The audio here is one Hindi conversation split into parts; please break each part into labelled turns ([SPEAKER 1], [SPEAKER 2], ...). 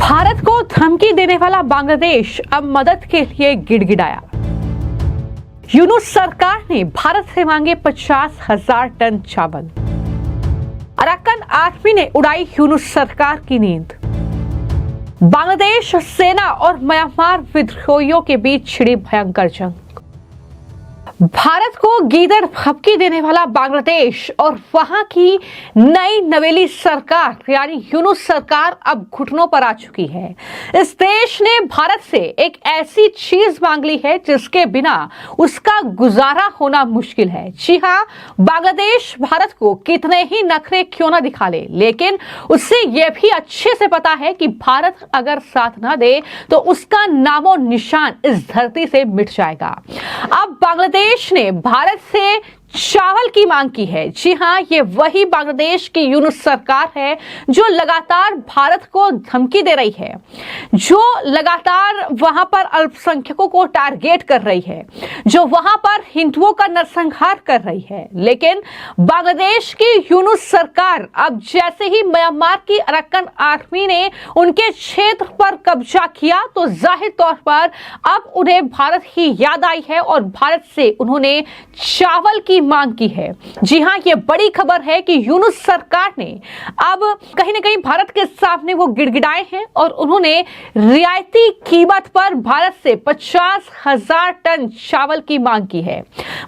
[SPEAKER 1] भारत को धमकी देने वाला बांग्लादेश अब मदद के लिए गिड़गिड़ाया। यूनुस सरकार ने भारत से मांगे 50,000 टन चावल। अराकान आर्मी ने उड़ाई यूनुस सरकार की नींद। बांग्लादेश सेना और म्यांमार विद्रोहियों के बीच छिड़ी भयंकर जंग। भारत को गीदड़ भभकी देने वाला बांग्लादेश और वहां की नई नवेली सरकार यानी यूनुस सरकार अब घुटनों पर आ चुकी है। इस देश ने भारत से एक ऐसी चीज मांग ली है जिसके बिना उसका गुजारा होना मुश्किल है। जी हाँ, बांग्लादेश भारत को कितने ही नखरे क्यों ना दिखा ले, लेकिन उससे यह भी अच्छे से पता है कि भारत अगर साथ ना दे तो उसका नामो निशान इस धरती से मिट जाएगा। अब बांग्लादेश ने भारत से चावल की मांग की है। जी हाँ, ये वही बांग्लादेश की यूनुस सरकार है जो लगातार भारत को धमकी दे रही है, जो लगातार वहां पर अल्पसंख्यकों को टारगेट कर रही है, जो वहां पर हिंदुओं का नरसंहार कर रही है। लेकिन बांग्लादेश की यूनुस सरकार अब जैसे ही म्यांमार की अराकान आर्मी ने उनके क्षेत्र पर कब्जा किया तो जाहिर तौर पर अब उन्हें भारत ही याद आई है और भारत से उन्होंने चावल की मांग की है। जी हां, यह बड़ी खबर है कि यूनुस सरकार ने अब कहीं ना कहीं भारत के सामने वो गिड़गिड़ाए हैं और उन्होंने रियायती कीमत पर भारत से 50,000 टन चावल की मांग की है।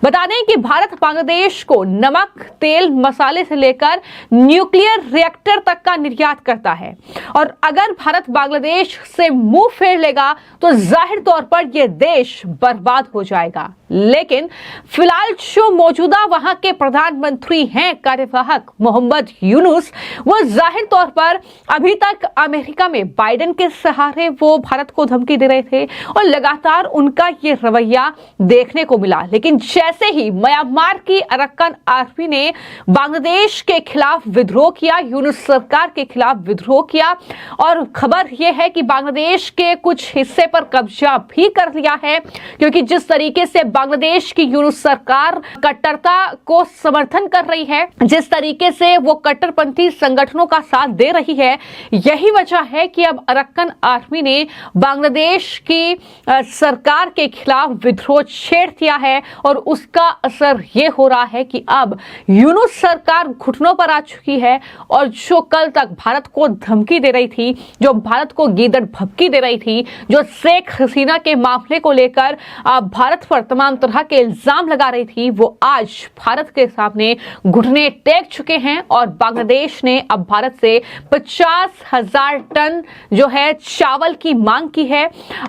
[SPEAKER 1] बता दें कि भारत बांग्लादेश को नमक, तेल, मसाले से लेकर न्यूक्लियर रिएक्टर तक का निर्यात करता है और अगर भारत बांग्लादेश से मुंह फेर लेगा तो जाहिर तौर पर यह देश बर्बाद हो जाएगा। लेकिन फिलहाल जो मौजूदा वहां के प्रधानमंत्री हैं कार्यवाहक मोहम्मद यूनुस, वो जाहिर तौर पर अभी तक अमेरिका में बाइडेन के सहारे वो भारत को धमकी दे रहे थे और लगातार उनका ये रवैया देखने को मिला। लेकिन जैसे ही म्यांमार की अराकान आर्मी ने बांग्लादेश के खिलाफ विद्रोह किया, यूनुस सरकार के खिलाफ विद्रोह किया और खबर यह है कि बांग्लादेश के कुछ हिस्से पर कब्जा भी कर लिया है, क्योंकि जिस तरीके से बांग्लादेश की यूनुस सरकार कट्टरता को समर्थन कर रही है, जिस तरीके से वो कट्टरपंथी संगठनों का साथ दे रही है, यही वजह है कि अब अराकान आर्मी ने बांग्लादेश की सरकार के खिलाफ विद्रोह छेड़ दिया है और उसका असर ये हो रहा है कि अब यूनुस सरकार घुटनों पर आ चुकी है और जो कल तक भारत को धमकी दे रही थी, जो भारत को गीदड़ भभकी दे रही थी, जो शेख हसीना के मामले को लेकर भारत पर तमाम तरह के इल्जाम लगा रही थी, वो आज भारत के सामने घुटने टेक चुके हैं और बांग्लादेश ने अब भारत से 50,000 टन जो है चावल की मांग की है।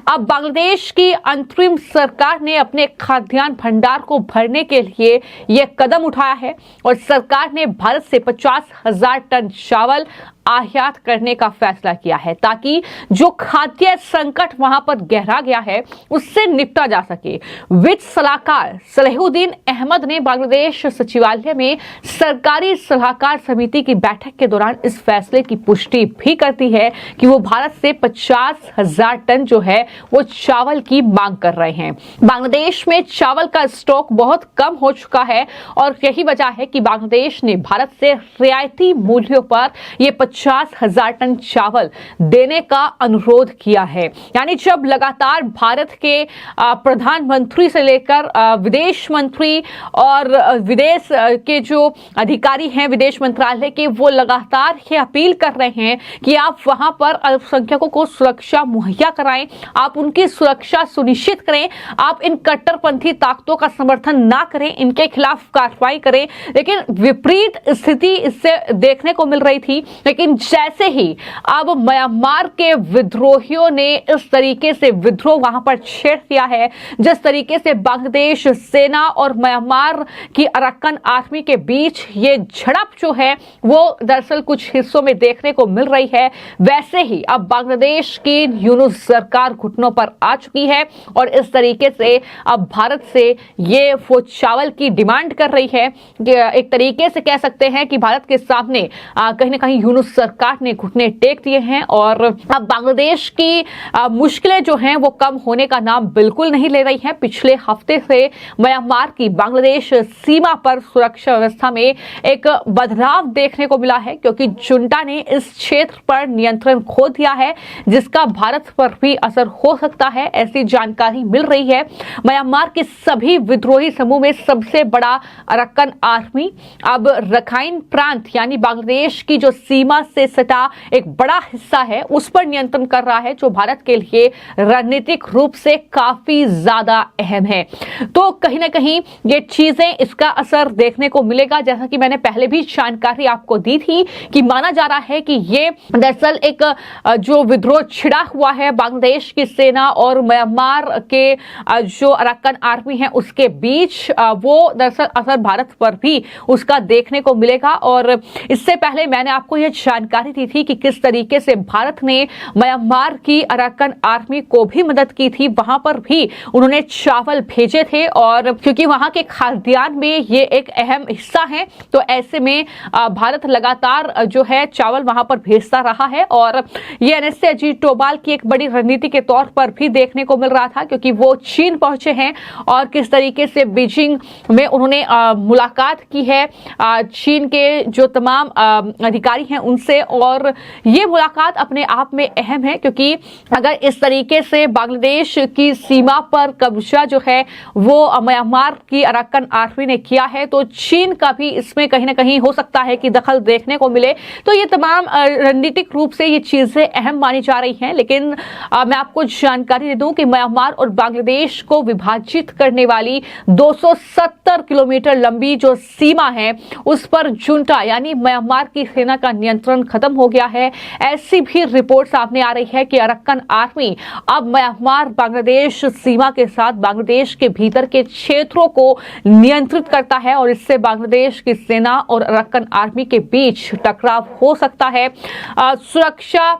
[SPEAKER 1] अब बांग्लादेश की अंतरिम सरकार ने अपने खाद्यान्न भंडार को भरने के लिए यह कदम उठाया है और सरकार ने भारत से 50,000 टन चावल आयात करने का फैसला किया है ताकि जो खाद्य संकट वहां पर गहरा गया है उससे निपटा जा सके। वित्त सलाहकार सलेहुद्दीन अहमद ने बांग्लादेश सचिवालय में सरकारी सलाहकार समिति की बैठक के दौरान इस फैसले की पुष्टि भी करती है कि वो भारत से 50,000 टन जो है वो चावल की मांग कर रहे हैं। बांग्लादेश में चावल का स्टॉक बहुत कम हो चुका है और यही वजह है कि बांग्लादेश ने भारत से रियायती मूल्यों पर ये 50,000 टन चावल देने का अनुरोध किया है। यानी जब लगातार भारत के प्रधानमंत्री से लेकर विदेश मंत्री और विदेश के जो अधिकारी हैं विदेश मंत्रालय के, वो लगातार ये अपील कर रहे हैं कि आप वहां पर अल्पसंख्यकों को सुरक्षा मुहैया कराएं, आप उनकी सुरक्षा सुनिश्चित करें, आप इन कट्टरपंथी ताकतों का समर्थन ना करें, इनके खिलाफ कार्रवाई करें। लेकिन विपरीत स्थिति इससे देखने को मिल रही थी। लेकिन जैसे ही अब म्यांमार के विद्रोहियों ने इस तरीके से विद्रोह वहां पर छेड़ दिया है, जिस तरीके से बांग्लादेश सेना और म्यांमार की अराकान आर्मी के बीच ये झड़प जो है वो दरअसल कुछ हिस्सों में देखने को मिल रही है, वैसे ही अब बांग्लादेश की यूनुस सरकार घुटनों पर आ चुकी है और इस तरीके से अब भारत से ये वो चावल की डिमांड कर रही है। एक तरीके से कह सकते हैं कि भारत के सामने कहीं ना कहीं यूनुस यूनुस सरकार ने घुटने टेक दिए हैं और अब बांग्लादेश की मुश्किलें जो हैं वो कम होने का नाम बिल्कुल नहीं ले रही हैं। पिछले हफ्ते से म्यांमार की बांग्लादेश सीमा पर सुरक्षा व्यवस्था में एक बदलाव देखने को मिला है, क्योंकि जुंटा ने इस क्षेत्र पर नियंत्रण खो दिया है, जिसका भारत पर भी असर हो सकता है, ऐसी जानकारी मिल रही है। म्यांमार के सभी विद्रोही समूह में सबसे बड़ा अरक्कन आर्मी अब रखाइन प्रांत यानी बांग्लादेश की जो सीमा से सटा एक बड़ा हिस्सा है उस पर नियंत्रण कर रहा है, जो भारत के लिए रणनीतिक रूप से काफी ज्यादा अहम है। तो कहीं ना कहीं ये चीजें, इसका असर देखने को मिलेगा। जैसा कि मैंने पहले भी जानकारी आपको दी थी कि माना जा रहा है कि ये दरअसल एक जो विद्रोह छिड़ा हुआ है बांग्लादेश की सेना और म्यांमार के जो अरक्कन आर्मी है उसके बीच, वो दरअसल असर भारत पर भी उसका देखने को मिलेगा। और इससे पहले मैंने आपको यह जानकारी दी थी कि किस तरीके से भारत ने म्यांमार की अरक्कन आर्मी को भी मदद की थी, वहां पर भी उन्होंने चावल भेजे थे, और क्योंकि वहां के खाद्यान्न में ये एक अहम हिस्सा है, तो ऐसे में भारत लगातार जो है चावल वहां पर भेजता रहा है। और ये NSA अजीत डोभाल की एक बड़ी रणनीति के तौर पर भी देखने को मिल रहा था, क्योंकि वो चीन पहुंचे हैं और किस तरीके से बीजिंग में उन्होंने मुलाकात की है चीन के जो तमाम अधिकारी हैं उनसे। और ये मुलाकात अपने आप में अहम है, क्योंकि अगर इस तरीके से बांग्लादेश की सीमा पर कब्जा जो है वो म्यांमार की अरक्कन आर्मी ने किया है, तो चीन का भी इसमें कहीं ना कहीं हो सकता है कि दखल देखने को मिले। तो ये तमाम रणनीतिक रूप से ये चीजें अहम मानी जा रही हैं। लेकिन मैं आपको जानकारी दे दूं कि म्यांमार और बांग्लादेश को विभाजित करने वाली 270 किलोमीटर लंबी जो सीमा है उस पर जुंटा यानी म्यांमार की सेना का नियंत्रण खत्म हो गया है। ऐसी भी रिपोर्ट सामने आ रही है कि अरक्कन आर्मी अब म्यांमार बांग्लादेश सीमा के साथ बांग्लादेश के भीतर के क्षेत्रों को नियंत्रित करता है, और इससे बांग्लादेश की सेना और अरक्कन आर्मी के बीच टकराव हो सकता है। सुरक्षा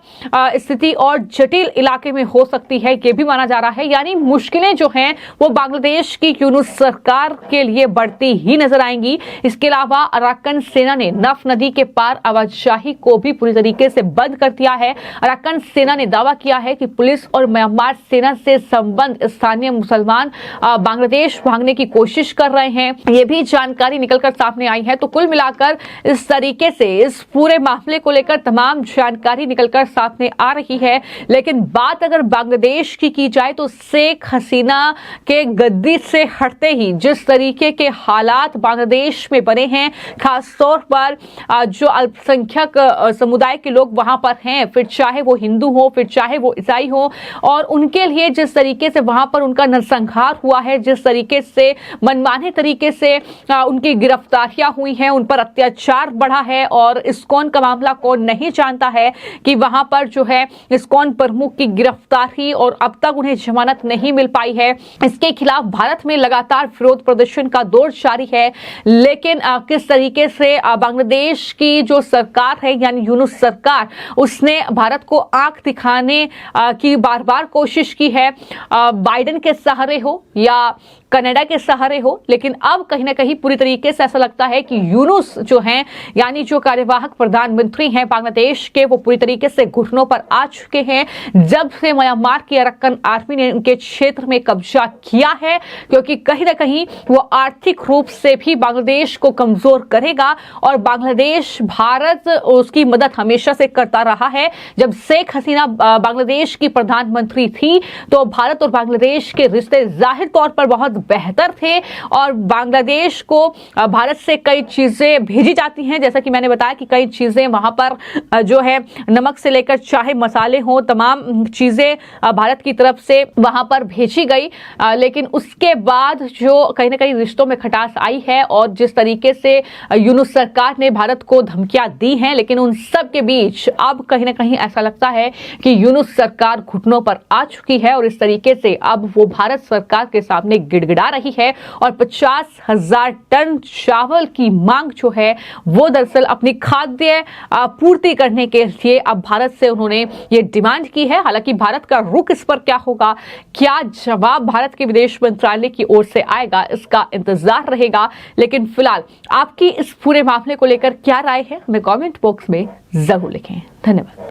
[SPEAKER 1] स्थिति और जटिल इलाके में हो सकती है, ये भी माना जा रहा है। यानी मुश्किलें जो हैं वो बांग्लादेश की यूनुस सरकार के लिए बढ़ती ही नजर आएंगी। इसके अलावा अरक्कन सेना ने नफ नदी के पार आवाजाही को भी पूरी तरीके से बंद कर दिया है। अरक्कन सेना ने दावा किया है कि पुलिस और म्यांमार सेना से संबंध स्थानीय मुसलमान बांग्लादेश भागने की कोशिश कर रहे हैं, ये भी जानकारी निकलकर सामने आई है। तो कुल मिलाकर इस तरीके से इस पूरे मामले को लेकर तमाम जानकारी निकलकर सामने आ रही है। लेकिन बात अगर बांग्लादेश की जाए तो शेख हसीना के गद्दी से हटते ही जिस तरीके के हालात बांग्लादेश में बने हैं, खासतौर पर जो अल्पसंख्यक समुदाय के लोग वहां पर हैं, फिर चाहे वो हिंदू हो फिर चाहे वो ईसाई हो, और उनके लिए जिस तरीके से वहां पर उनका नरसंहार हुआ है, जिस तरीके से मनमाने तरीके से उनकी गिरफ्तारियां हुई हैं, उन पर अत्याचार बढ़ा है। और इस्कॉन का मामला कौन नहीं जानता है कि वहां पर जो है इस्कॉन प्रमुख की गिरफ्तारी और अब तक उन्हें जमानत नहीं मिल पाई है। इसके खिलाफ भारत में लगातार विरोध प्रदर्शन का दौर जारी है। लेकिन किस तरीके से बांग्लादेश की जो सरकार है यानी यूनुस सरकार, उसने भारत को आंख दिखाने की बार बार कोशिश की है, बाइडेन के सहारे हो या कनाडा के सहारे हो। लेकिन अब कहीं ना कहीं पूरी तरीके से ऐसा लगता है कि यूनुस जो हैं यानी जो कार्यवाहक प्रधानमंत्री हैं बांग्लादेश के, वो पूरी तरीके से घुटनों पर आ चुके हैं जब से म्यांमार की अरक्कन आर्मी ने उनके क्षेत्र में कब्जा किया है, क्योंकि कहीं ना कहीं वो आर्थिक रूप से भी बांग्लादेश को कमजोर करेगा। और बांग्लादेश, भारत उसकी मदद हमेशा से करता रहा है। जब शेख हसीना बांग्लादेश की प्रधानमंत्री थी तो भारत और बांग्लादेश के रिश्ते जाहिर तौर पर बहुत बेहतर थे, और बांग्लादेश को भारत से कई चीजें भेजी जाती हैं। जैसा कि मैंने बताया कि कई चीजें वहां पर जो है नमक से लेकर चाहे मसाले हो, तमाम चीजें भारत की तरफ से वहां पर भेजी गई। लेकिन उसके बाद जो कहीं ना कहीं रिश्तों में खटास आई है और जिस तरीके से यूनुस सरकार ने भारत को धमकियां दी हैं, लेकिन उन सब के बीच अब कहीं ना कहीं ऐसा लगता है कि यूनुस सरकार घुटनों पर आ चुकी है और इस तरीके से अब वो भारत सरकार के सामने गिड़गिड़ा गिड़गिड़ा रही है और 50,000 टन चावल की मांग जो है वो दरअसल अपनी खाद्य पूर्ति करने के लिए अब भारत से उन्होंने ये डिमांड की है। हालांकि भारत का रुख इस पर क्या होगा, क्या जवाब भारत के विदेश मंत्रालय की ओर से आएगा, इसका इंतजार रहेगा। लेकिन फिलहाल आपकी इस पूरे मामले को लेकर क्या राय है, हमें कमेंट बॉक्स में जरूर लिखें। धन्यवाद।